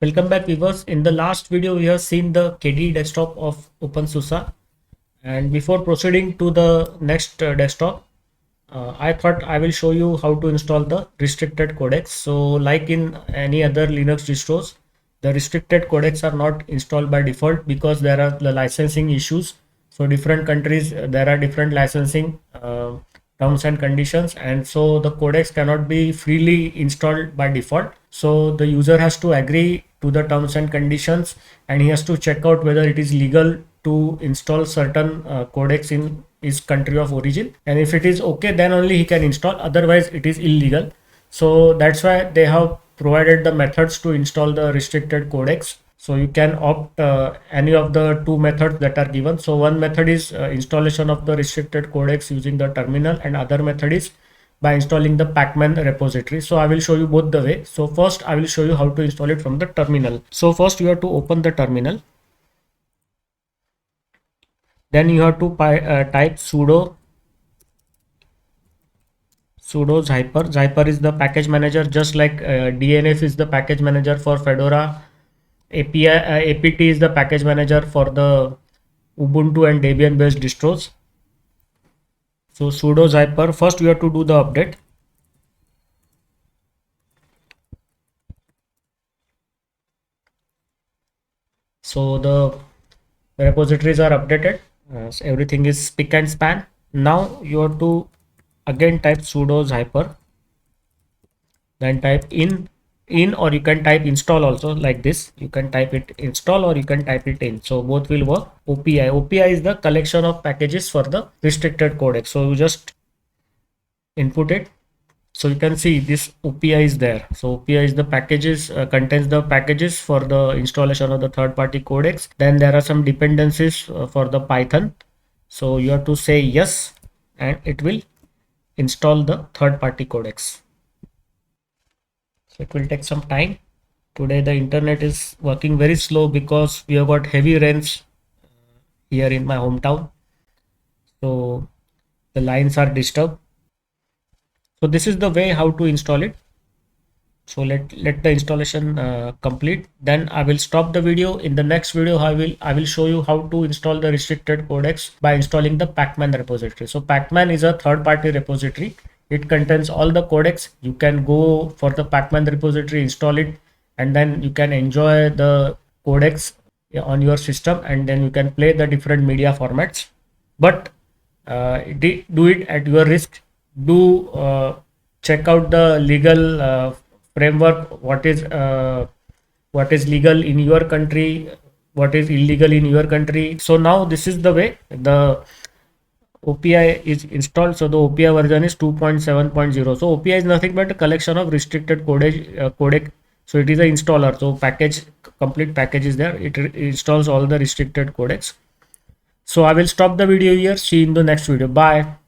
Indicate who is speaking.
Speaker 1: Welcome back, viewers. In the last video, we have seen the KDE desktop of Opensuse. And before proceeding to the next desktop, I thought I will show you how to install the restricted codecs. So like in any other Linux distros, the restricted codecs are not installed by default because there are the licensing issues. So different countries, there are different licensing terms and conditions, and so the codecs cannot be freely installed by default. So the user has to agree to the terms and conditions, and he has to check out whether it is legal to install certain codecs in his country of origin, and if it is okay, then only he can install, otherwise it is illegal. So that's why they have provided the methods to install the restricted codecs. So you can opt any of the two methods that are given. So one method is installation of the restricted codecs using the terminal, and other method is by installing the pacman repository. So I will show you both the way. So first I will show you how to install it from the terminal. So first you have to open the terminal. Then you have to type sudo zyper. Zyper is the package manager, just like DNF is the package manager for Fedora. APT is the package manager for the Ubuntu and Debian based distros. So sudo zyper, first you have to do the update. So the repositories are updated. So everything is spick and span. Now you have to again type sudo zyper, then type in, or you can type install also, like this. You can type it install or you can type it in, so both will work. OPI is the collection of packages for the restricted codec. So you just input it. So you can see this OPI is there. So OPI is the packages, contains the packages for the installation of the third-party codecs. Then there are some dependencies for the Python. So you have to say yes, and it will install the third-party codecs. So it will take some time. Today the internet is working very slow because we have got heavy rains here in my hometown. So the lines are disturbed. So this is the way how to install it. So let the installation complete. Then I will stop the video. In the next video I will show you how to install the restricted codecs by installing the pacman repository. So pacman is a third-party repository. It contains all the codecs. You can go for the pacman repository, install it, and then you can enjoy the codecs on your system, and then you can play the different media formats. But do it at your risk. Do check out the legal framework, what is legal in your country, what is illegal in your country. So now this is the way the OPI is installed. So the OPI version is 2.7.0. so OPI is nothing but a collection of restricted codec. So it is an installer. So complete package is there. It installs all the restricted codecs. So I will stop the video here. See you in the next video. Bye.